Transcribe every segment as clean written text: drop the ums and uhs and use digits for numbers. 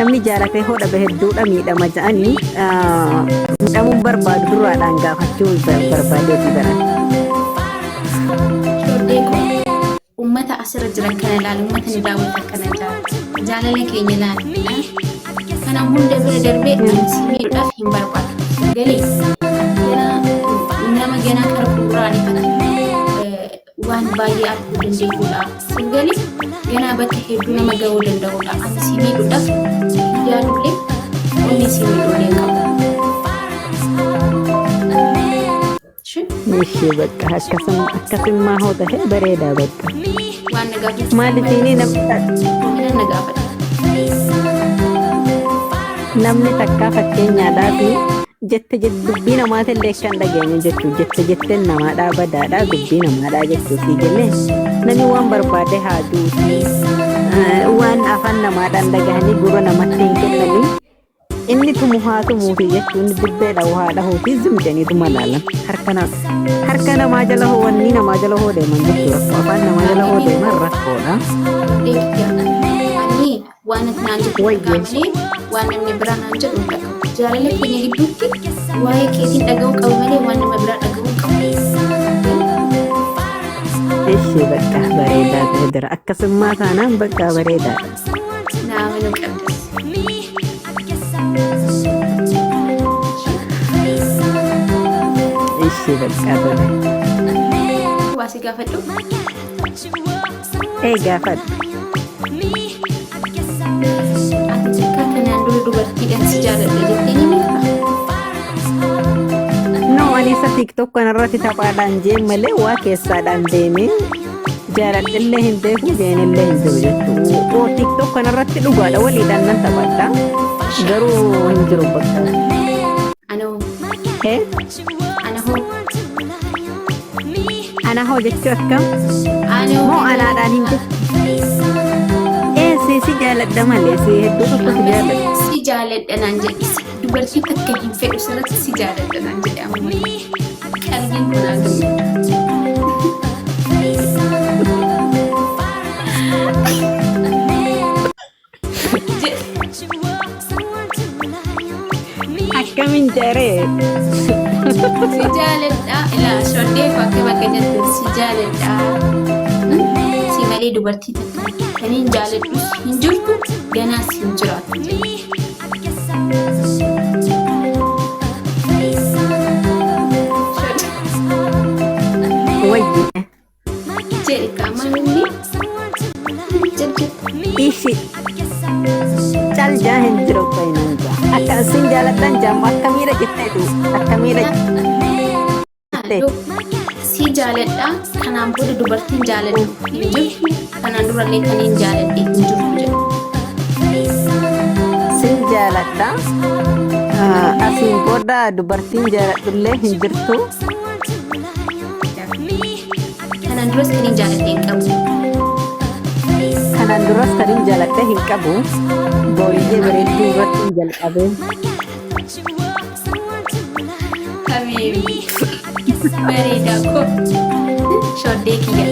namni jaalatee hodha bahedduudha miidhama ja'anii miidhamuun barbaadu duraadhaan gaafachuu barbaadeeti baran. Shoddee ko ummata asirra jiran kana ilaali ummata ni daawwata kana jaalala keenya ilaali. Kana hunda bira darbee si miidhaaf hin barbaadu. Galee nama ganaa kara fuulduraan waan baay'ee arguu dandeessuudha. Singali ganaa bakka hedduu nama ga'uu danda'uudha. Ani si miidhuudhaaf yaadullee onni si miidhuulee qabu. Ishee bakka akkasummaa hoo ta'e bareedaa bakka. Waan na gaafatu. Maaliifini namni takkaa fakkeenyaadhaa fi jette dubbii namaatillee kan dhageenye jechuu jetteen namaadhaa badaadhaa dubbii namaadhaa jechuu fi jennee namni waan barbaade haa duuti waan afaan namaadhaan dhagahanii gurra namatti hin kennanii inni tumu haa tumuufi jechuun dibbeedha waa dhahuufi zimjaniitu malaalan harka namaa jala hoo wanni namaa jala hoo deeman jechuu afaan namaa jala hoo deeman rakkoodha. Waan naan jedhu qaamanii waan namni biraa naan jedhu dhagahu. Jaalala keenya gidduutti waa'ee keetiin dhagahuu qabu malee waan nama biraa dhagahuu qabu. Ishee bakka bareedaa ta'e jira akkasummaa taanaan bakka bareedaadha. Nama nu qabdas. Ishee bakka tole. Waa si gaafadhu? Gaafadhu. Dubartiidhaan si jaaladha jettee ni beektaa? No, ani isa TikTok kanarratti taphaadhaan jee malee waa keessaadhaan deemee jaaladhillee hin beeku jeenillee hin jiru jechuudha. TikTok kanarratti dhugaadha waliidhaan nan taphadha. Garuu hin jiru bakka. Ana hoo jechuu akkam? Moo anaadhaan hin jiru? Si jaaladha malee si hedduu tokko si jaaladha. Si jaaladha naan jedhi dubartii takka hin fedhu sirratti si jaaladha naan jedhi amma qalbiin kun haa gammadu. Akkamiin jaree? Si jaaladha ilaa shoddee bakka bakka jettu si jaaladha. Si malee dubartii takka. Kaniin jaaladhus hin jirtu ganaas hin jiraatu jedhe. Wayye. Jedhe qaamaan Ishi. Caljaa hin jiru fayyinaa. Akkasiin jaaladhaan jaamu akkamiidha jetteetu akkamiidha jettee. Si jaaladha kanaan booda dubartiin jaaladhu hin jirtu kanaan durallee kaniin jaaladhe hin jirtu jedhu. Sin jaaladha asiin booda dubartiin jaaladhullee hin jirtu. Kanaan duras kaniin jaaladhe hin qabu. Kanaan duras kaniin jaaladhe hin qabu. Booyyee bareedduu irratti hin jalqabe. Habibi. Bareedaa koo shoddee kiyya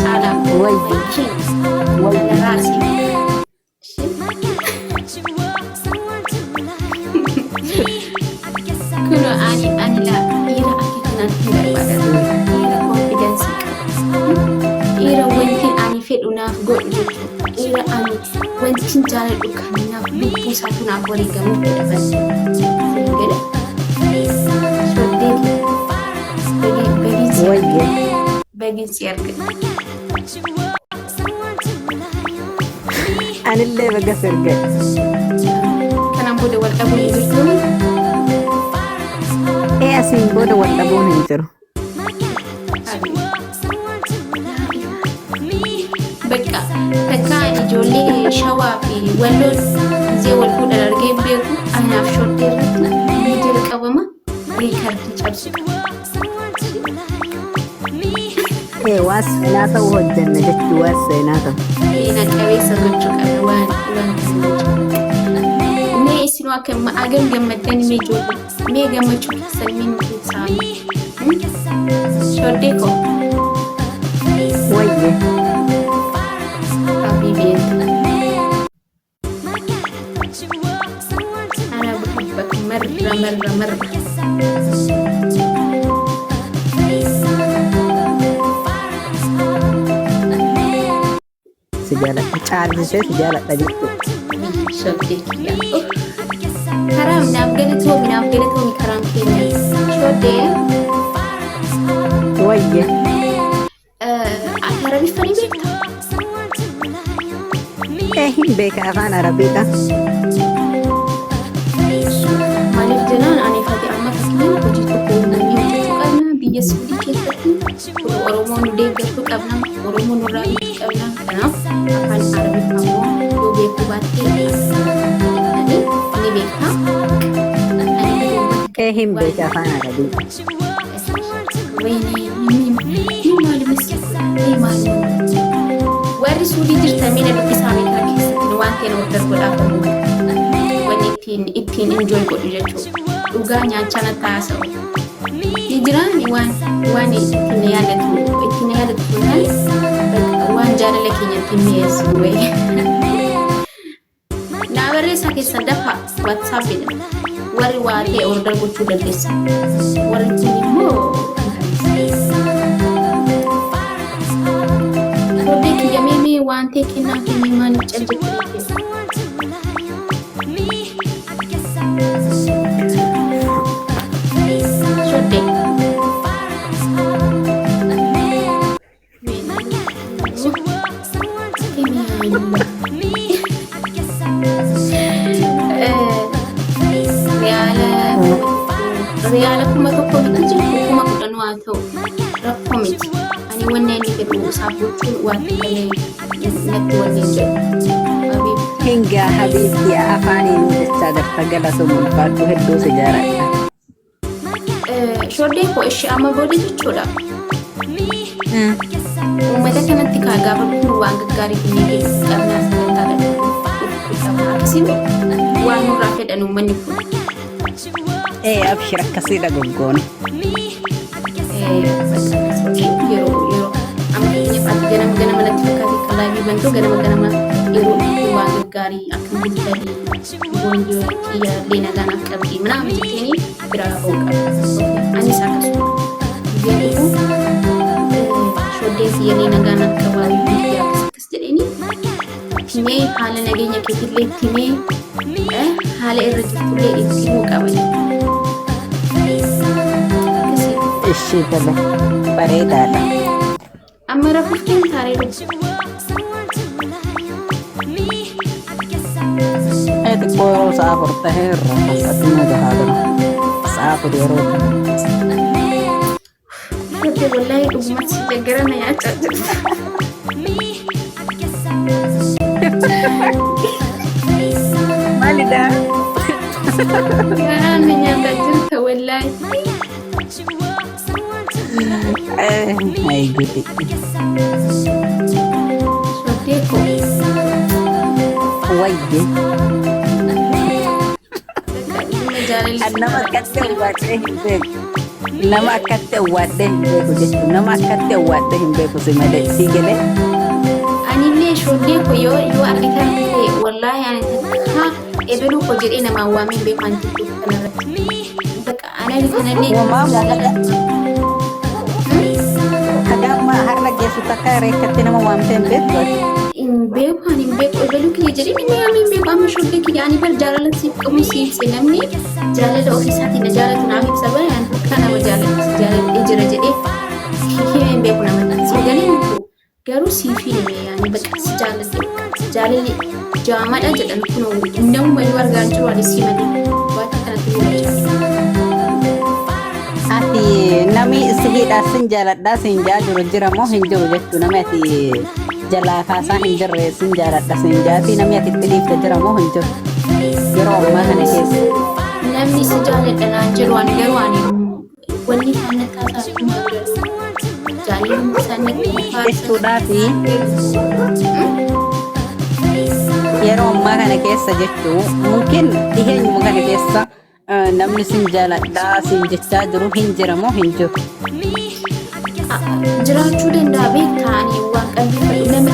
caalaa koo wayya raasi kuno ani laa dhiira akka kanaan hin barbaadatu dhiira konfidensii qabu dhiira wanti ani fedhu naaf godhu jechuudha dhiira ani wanti jaaladhu kan naaf lubbuu isaatu naaf wareegamuu fedha siin gada shoddee kiyya. Baginsi argate. Anillee bagas argate. Kanaan booda wal dhabuun hin jirtu? Asiin booda wal dhabuun hin jiru. Bakka takka ijoollee shawaa fi walloon gisee wal fuudhan argee beeku anaaf shoddee irratti ni jalqabama riikardii cabsu qaba. Waas seenaa ta'uu hojjanna jechuu waas seenaa ta'u. Seenaa qabeessa gochuu qabna waan mee isinuu akka agam gammaddan mee ijoollee mee gammachuu keessan mee nuti ibsaami. Shoddee koo. Wayye. Habibi. أنا بحبك مرة مرة مرة. Sejalan cari saya sejalan tadi tuh. شودك يا كرام نام قلتهم كرام كينيا شودك Wajah. عربي فاني بيكتا Beka afaan Arabii kan? maaliif jenaan ani fati amma fakkiin hojii tokko uumamee hojjechuu qabna biyya suudii keessatti kun oromoon deeggartuu qabna oromoon nurraa bituu qabna kanaaf afaan arabiffaa immoo yoo beekuu baattee ni beekta Beka afaan Arabii. warri suudii jirtanii na dubbisaanii kana keessatti waan ta'een order godhaafamu wanni ittiin enjoy godhu jechuudha dhugaa nyaachaa na taasa'u ni jiraani waan ittiin yaadatu sunaan waan jaalala keenyatti mi'eessu wayii naa barreessaa keessa dafa WhatsAppidha warri waa ta'e order gochuu dandeessa warri kun immoo waan ta'e kennaa kennee maaliif caljettanii shoddee riyaala kuma tokko miti jiru kuma kudhan waa ta'u rakkoo miti ani wanni inni fedhu isaaf gochuun waan ta'e natti waliin jedhu Hingga habibti afaaniin jechaa darta galatoom ulfaadhu hedduu si jaaladha. Shoddee koo ishee amma booda jechuudha. Uummata kanatti kaa gaafa dhufnu waan gaggaarii fi neegeessi qabnaa sagantaa qabna akkasiin waan nurraa fedhan uummanni kun. Abshir akkasiidha goggoon. Yeroo amma keenyaaf ganama natti fakkaate kan laayivii bantu ganama yeroo waan gaggaarii akka bultanii boonjoo kiyya nagaan akka qabdi ምናምን jettanii biraa ba'uu qabdi. Anis akkasuma jedhu shoddee kiyya nagaan akka waayee kiyya akkas jedhanii timee haala nageenya keetillee timee haala irra jirtullee itti himuu qaban. Ishee tole bareedaadha. Amma rafuuf kennu taaree dhufu. Xiqqoo sa'a afur ta'eerra asxattuma gahaa jira. Sa'a afur yeroo Shoddee wallaahi dhugumatti si deeggara na nyaachaa jirta. maalidha? Garaan na nyaataa jirta wallaahi. Ay gudi. Shoddee koo. Wayye. Nama akkatti awwaadhee hin beeku. Nama akkatti awwaadhee hin beeku jechuudha. Nama akkatti awwaadhee hin beeku si malee si galee. Anillee shoddee koo yoo argitan ta'e wallaahi ani takka ebaluu koo jedhee namaa waamee hin beeku ani tiktok kanarratti. Bakka ani kanallee jaalala. Hagamma har'a geessu takka reekkatti nama waamtee hin beektu. Hin beeku ani hin beeku ebaluu kiyya jedhee inni waamee hin beeku amma shoddee kiyya ani bar jaalala siif qabu siif namni jaalala ofiisaatiin na jaalatu naaf ibsa bara ani takka nama jaalatee jira jedhee hin beeku nama si galee garuu siifii himee yaani bakka si jaalalli jaamaadha jedhan kun namuma yoo argaa jiru ani si malee waan kanatti mul'achaa Ati nami sihiidhaa sin jaaladhaa sin jiru jira moo hin jiru jechuu nami ati jalaa kaasaa hin jirre sin jaaladha sin jaatii nami ati itti dhiifte jira moo hin jiru yeroo ammaa kana keessa. Namni si jaaladha naan jiru ani garuu ani wanni faana kaasaa kuma jaalalli isaanii jechuudhaa fi yeroo ammaa kana keessa jechuu mungkin dhiheenyuma kana keessa namni sin jaaladhaa sin jechaa jiru hin jira moo hin jiru? Jiraachuu danda'a beektaanii waan qalbii fedhu nama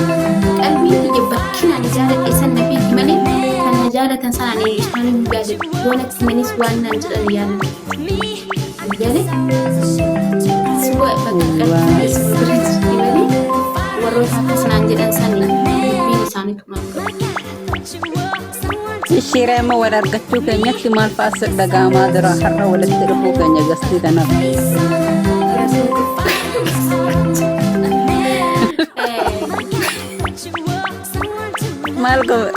qalbii kiyya bakkinaan jaaladhe san nafiiti malee kan na jaalatan sana ani isaan hin gaadhe yoonatti manis waan nan jedhan yaala gale suwa bakka suwa warroota akkasinaan jedhan sani dubbiin isaanii tumaakka Ishirema wal argachuu keenyatti maal fa'aa dhaga'amaa jira har'a walitti dhufuu keenya gastii kanaaf. Maal gobe?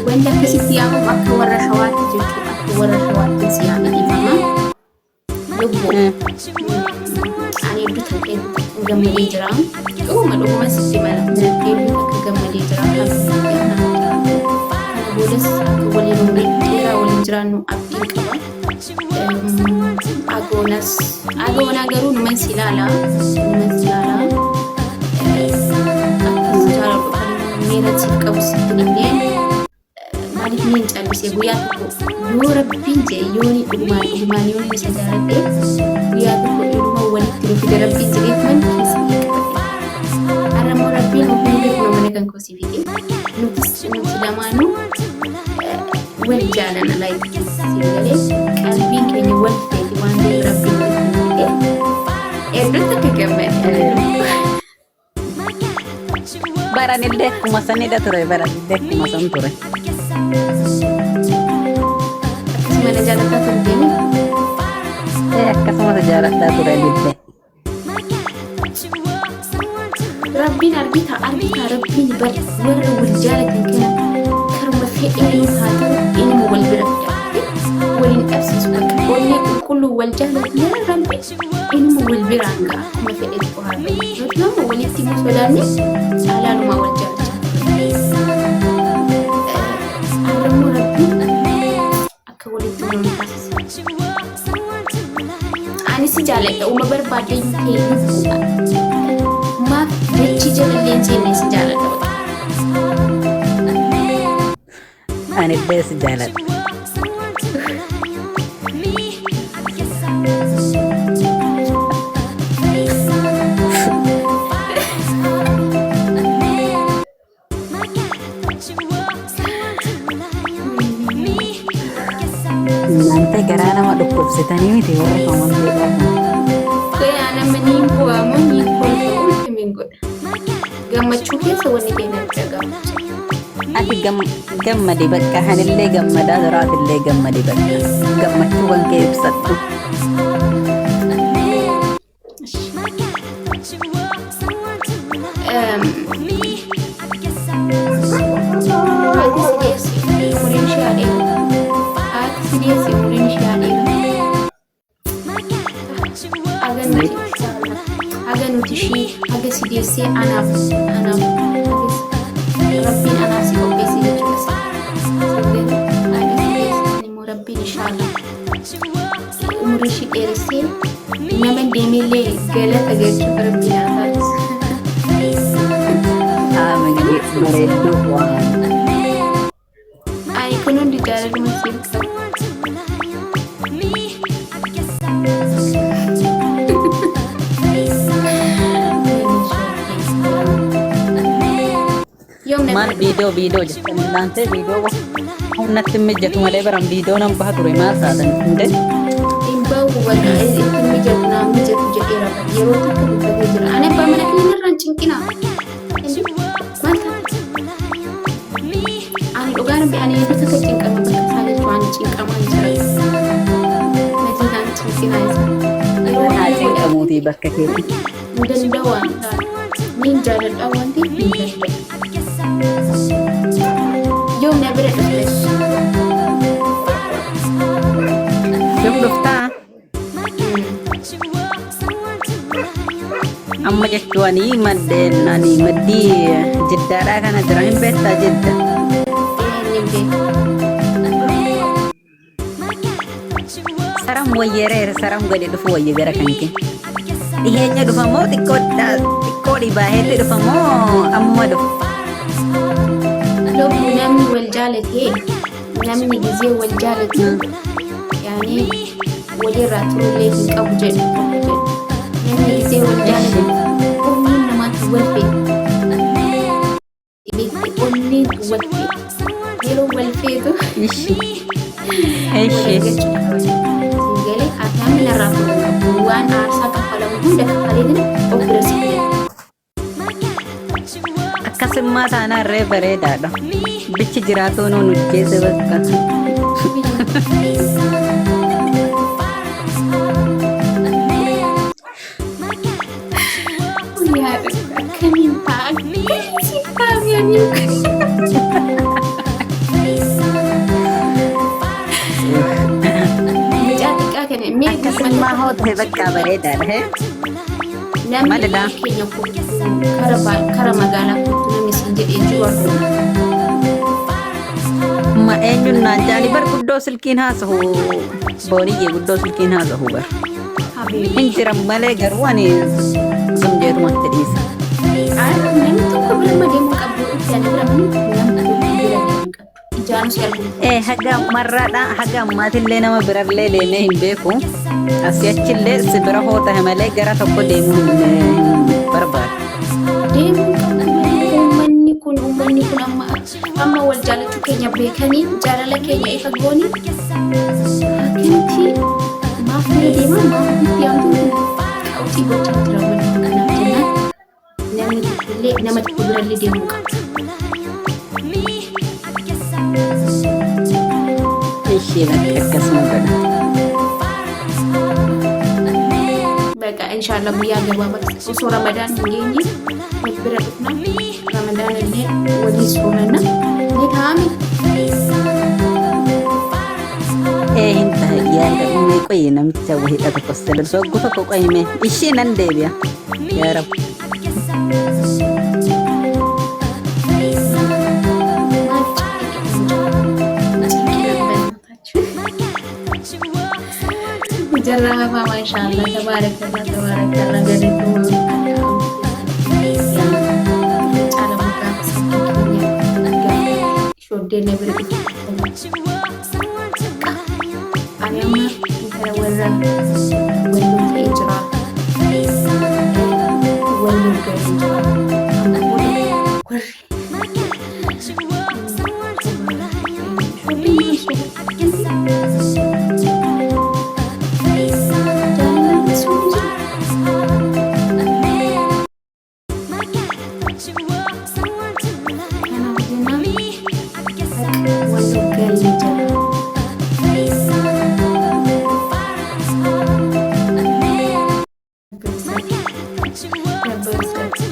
Wanta akkasitti yaamamu akka warra shawaatti jechuudha. Akka warra shawaatti si yaame dhiifama. Lubbuu. Ani hedduu ta'e gammadee jira. Dhuguma sitti mala. Hedduu akka gammadee jira. Kana boodas akka waliin umrii dheeraa waliin jiraannu abdii qaba. Agoonaa garuu numan si ilaala. Miirati qabu sitti dhimnee maaliif ni hin caallisee guyyaa tokko yoo rabbiin jee yooni dhugumaan yooni isa jaaladhee guyyaa tokko dhuma walitti dhufee rabbiin jedheef man keessatti qabate har'ammoo rabbiin ofii beekuma mana kan koosiifite nuti lamaanuu wal jaalana laayiti siigalee qalbiin keenya wal feeti waan ta'eef rabbiin wal feete hedduutti akka gammade Baranillee akkuma sanidha ture baranillee akkuma san ture. Akkasuma jaalataa turteemi? Akkasuma jaalataa ture illee. Rabbiin argita rabbiin bari warra wal jaalatan kana karuma fedhee haa ta'u inni wal bira fidate waliin dhabsiisu bakka onnee qulqulluu wal jaalatan rabbi inni wal biraan ga'a akkuma fedhee tokko haa ta'u nuti nama walitti immoo sodaanne caalaaluma wal jaalachaa har'ammoo rabbiin akka walitti wal taasisa ani si jaaladha uma barbaadde yoo ta'e lubbuudha maaf jechi jalalleen seenne si jaaladha Ani illee si jaaladha. Nanti garaa nama dhukkubsitanii miti warra kaawwanteedha. Gaya namni bu'amu ni kolfa ulfimin godha. Gammachuu keessa wanni keenya dhagahamu. Ati gammadi bakka hanillee gammadaa jiraatillee gammadi bakka gammachuu kan kee ibsattu. Haga nuti shi haga si deessee anaaf rabbiin anaaf si qopheesse jechuudha. Haga si deessee immoo rabbiin inshaallah umurii shi dheeressee nama deemellee galata galchuuf rabbiin anaaf Bareedduu waan. Ani kun hundi jaaladhuma siif qabu. Maal viidiyoo jettan laantee viidiyoo humnatti mijjatu malee baran viidiyoo nan baha ture maal taatan hundee. Dhibbaa wanta itti mijatu naa mijatu jedheera yeroo tokko dubbatee jira. Ani abbaa mana keenya irraan cinqinaa. Maal taate? Ani dhugaan ani yeroo tokko cinqama bakka isaa jechuun ani cinqamaa jira. Najiidhaan cinqinaa isa. Haa cinqamuutii bakka keetti. Hin danda'u waan taate. Niin jaaladhaa wanti hin danda'u. Yoom na bira dhuftes. Yoom dhuftaa? Amma jechuun maddii jiddaadhaa kana jira hin beektaa jidda. Saram wayyeereera saram gadi dhufu wayye gara kan kee. Dhiheenya dhufamoo xiqqoo dhibaaheetti dhufamoo amma dhufu. Lubbu namni wal jaalatee namni gizee wal jaalatu yaani walirraa turullee hin qabu jedhu namni gizee wal jaalatu humni namaatti wal fedha onneen wal feeti. Yeroo wal feetu Ishi. wal Ishi. eeggachuu qaba. Siingalee haasaan narraa fuudhuu qabu. Waan aarsaa kaffalamu hunda kaffalee jira of bira si fide. Akkasummaa taanaarree bareedaadha. Bichi jiraatu nuun hojjeese bakka. Yaada akkamiin ta'a? Si taa'anii mucaa xiqqaa kana mee Akkasummaa hoote bakka bareedaadha. Hee? namni Maalidha? keenya kara magaalaa kuttu namni siin jedhee jiru argina. Ma eenyuun naan jaani bar guddoo silkiin haasahu. Booniyyee guddoo silkiin haasahu bar. Habibi. Hin jiran malee garuu ani zumjeetumatti dhiisa. Namni tokko bira deemuu qabdu itti ani bira namni tokko bira deemuu qabdu. Ijaan si argu. Haga marraadha haga ammaatillee nama birallee deemee hin beeku. Asii achillee si bira hoota malee gara tokko deemuu hin barbaadu. Deemuu qabdu malee uummanni kun amma wal jaalachuu keenya beekanii jaalala keenya ifa goonii akkamitti maaf bira deemaa maaf itti yaamtu qawwii gochaa jira waliin kanaaf jennaan namni tokkollee nama tokko birallee deemuu qaba. Isheen akkasuma godha. Baqa inshallah guyyaa gabaabaa osoo ramadaan hin geenye wal bira dhufna ramadaan illee walii sooranna ni taa'ame. Hin tahe yaada uumee qoyee namicha wahiidha tokko sadarsoo guutuu tokko qoyime ishee nan deebi'a. Yaa Rabbi. Jarrah apa mashallah tabarakallah dari tuh cara buka sekitarnya shode never ayama kita warra wallu hijra wallu hijra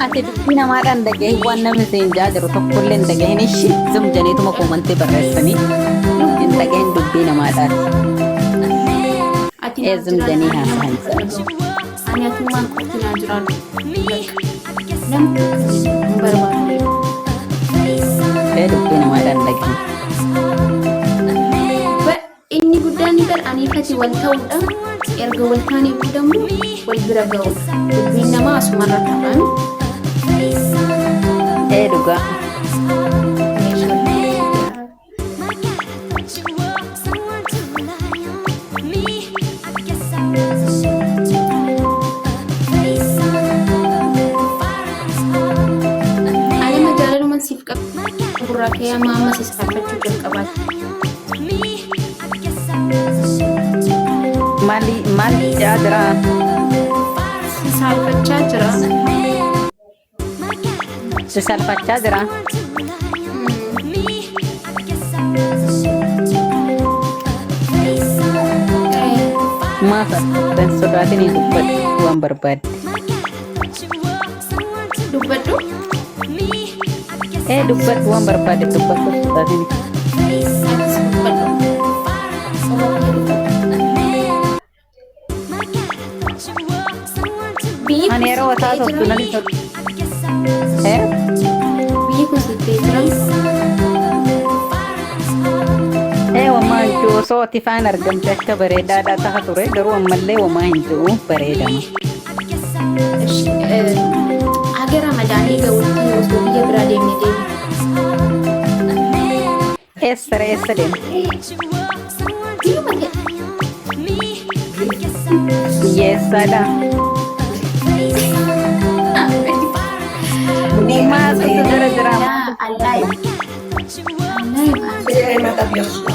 Ati dubbii namaadhaan dhagahee waan namni siin jaa jiru tokkollee hin dhagahin ishee zum janiituma koomantee barreessanii hin dhagahin dubbii namaadhaan. Zum janii haasa'an sana. Ani atumaan qofti naa jiraadhu. Namni hin barbaadu. Dubbii namaadhaan dhagahin. Inni guddaan bar aniifati wal ta'uudha. Erga wal taanee boodammoo wal bira ga'uudha. Dubbiin namaa asumarra ta'an. Dhugaa. Ani majaalaluma siif qabu gurraa kee amma si saalfachuu jalqabaati. Maal jaa jira? Si saalfachaa jira. Si salphachaa jira? Maaf tan sodaatinii dubbadhu waan barbaadde. Dubbadhu? Dubbadhu waan barbaadde dubbadhu sodaatinii. Anis dubbadhu. Ani yeroo wataa tokko nani tokko. Biyyi kun sittee jira. Wamaa hin jiru osoo ati faan argamte akka bareedaadhaa taha ture garuu ammallee wamaa hin jiru bareedama. Haga ramadaanii ga'utti osoo biyya biraa deemne deemu. Eessa deema? Biyyuma ta'e. Biyya eessaadha? Maas jira. Vedere mata più sua.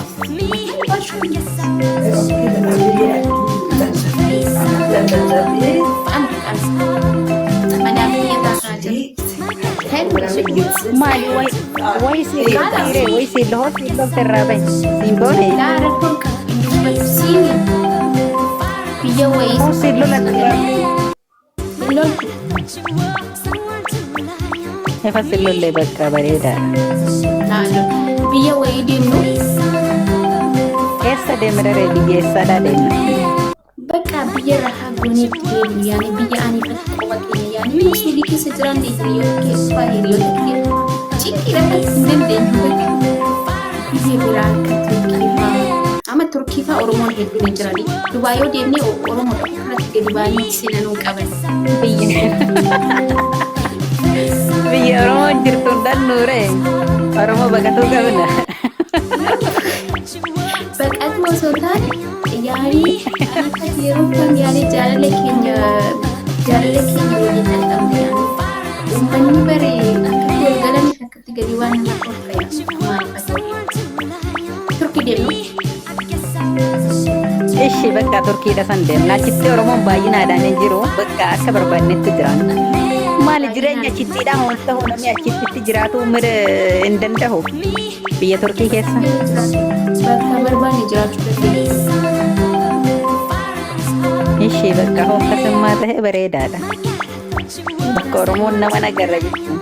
Però che la via Maali way si tire way si lo terrabe simbole biyya wayii o si lo la terrabe loltu efa si lo le bakka bareeda biyya wayii deemnu eessa deemrere biyyeessa dha deemna bakka biyya rahaa gooniif deemnu yaani biyya ani fatti qoba keenya yaani mina suudii keessa jiran hiriyoota keessaa hiriyoota keenya cinqii irratti hin dandeenyu bakka biyya biraa akka Turkiifaa ama Turkiifaa Oromoon hedduun hin jirani Dubaay yoo deemnee Oromoodha kanatti gadi baanii seenanuu qaban biyya Oromoo jirtu dannuure Oromoo baqatuu qabna baqatu osoo taane yaani akka yeroo kan yaani jaalala keenya waliin daldamne yaani uummanni bare akkatti wal galanii akkatti gadi waan nama qopheeya maaliifatu turkii deemnu ishi bakka Turkiidha san deemna achitti Oromoon baay'inaadhaan hin jiru bakka akka barbaannetti jiran maali jireenya achittiidha hoolta namni achitti jiraatu mire hin danda'u biyya Turkii keessa bakka barbaanne jiraachuu dandeenya. ishi bakka hooftasummaa ta'e bareedaadha bakka Oromoon nama nagarra jechuun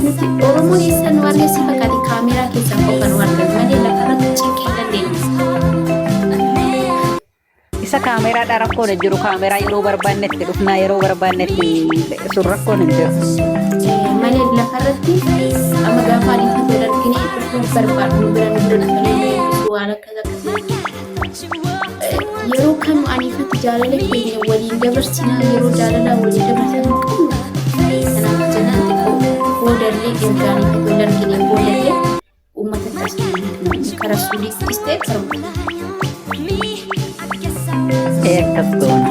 nuti Oromoon eessa nu argisi fakkaate kaameraa keessaa qofa nu argan malee lafarratti cinqii hin dandeenyu. isa kaameeraadha rakkoon hin jiru kaameraa yeroo barbaannetti dhufnaa yeroo barbaannetti sun rakkoon hin jiru malee lafarratti amma gaafa adiin fatoo darginee dhufuuf barbaadnu bira nu bira dhufanii nu eebbisu waan akkas akkasii yeroo kam aniifatti jaalala keenya waliin dabarsinaa yeroo jaalala waliin dabarsan qabnu kanaaf jenaan xiqqoo boodallee ergaanii fatoo darginee boodallee uummata taasifamanii karaa suudiittis ta'e karuma akkas goona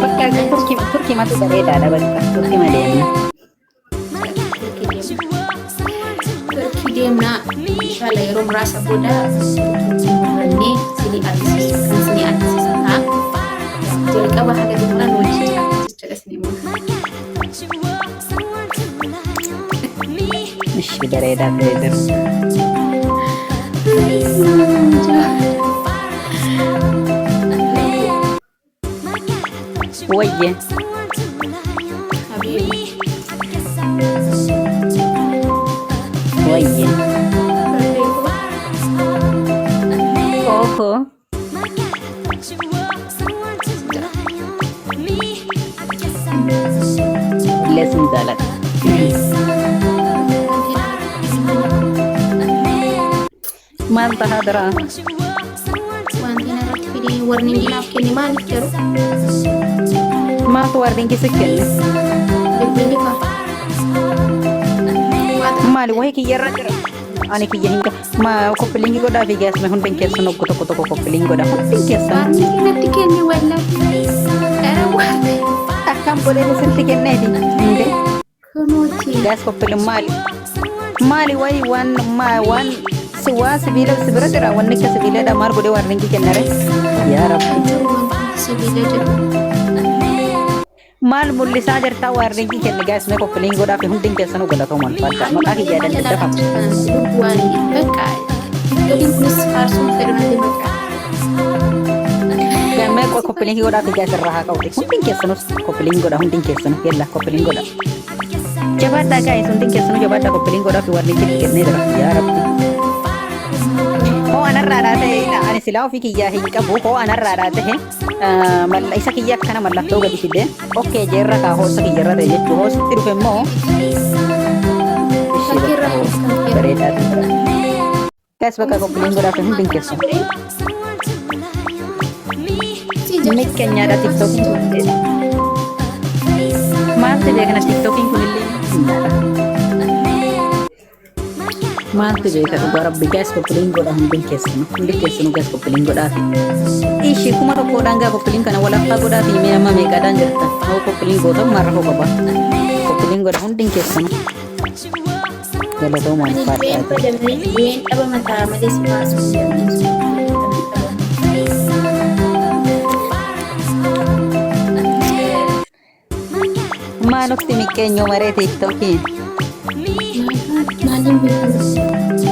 bakka Turkii matu bareedaadha bakka Turkii madeemna Turkii deemnaa inshallah yeroo muraasa booda murannee sini argisiisu kan sini argisiisan ta'a jalqaba haga xumuraa nu wajjin jechuudha sini ishi bareedaa ta'ee jiru wayye wayye oho lesson jalat manta hadra wanti narratti fidee warningiinaaf kenne maaliif jiru maatu warringi si kenne bilbilli kaa maali wayi kiyyarra jira ani kiyya hinga ma koppilingi godhaa fi geesme hundin keessan oggu tokko koppilingi godha hundin keessan warningiinatti kenne wallahi era waate akkam godhee sirti kenneeti hinde kunuuti gaas koppilin maali wayi waan si waa sibiila sibira jira wanni akka sibiiladha maal godhee warringi kennare yaa rabbi jiru wanti sibiila jedhu maal mul'isaa jirtaa warringi kenne gaasme koppiliin godhaa fi hundin keessan godhatoo mal fadda maqaa kiyyaa dandafa Bubuani bakka gadiin kunis faarsuun fedhunatti bakka gammee koppiliin godhaa fi gaas irraa haa qawte hundin keessanus koppiliin godha hundin keessanu yalla koppiliin godha jabaadhaa gaa'is hundin keessanu jabaadhaa koppiliin godhaa fi warringi kennee jira yaa rabbi anarraadhaa ta'e ani silaa ofii kiyyaa hin qabu koo anarraadhaa ta'e isa kiyya akkana mallattoo gadi fide okkee jeerra kaa hoosa kiyyarra ta'e jechuu hoositti dhufe immoo bareedaa dubara gaas bakka koppiliin godhaaf hundin keessa mikkeenyaadha tiktookiin kun maaltu beekna tiktookiin kun illee hindaadha maaltu beeka dhugaa rabbi gaas koppiliin godha hundin keessanu gaas koppiliin godhaa fi ishii kuma tokkoodhaan gaa koppiliin kana walaffaa godhaa fi mee amma meeqaadhaan jirta hoo koppiliin gootan marra hoo qaba koppiliin Hin godha hundin keessanu. Galatoomaa Ani ulfaadhaa. du'een badamee du'een dhaba mataa malee si baasuu hin dandeessu. Maanutti miqqeenyoo maree tiiktookiin. Maaliin beeku?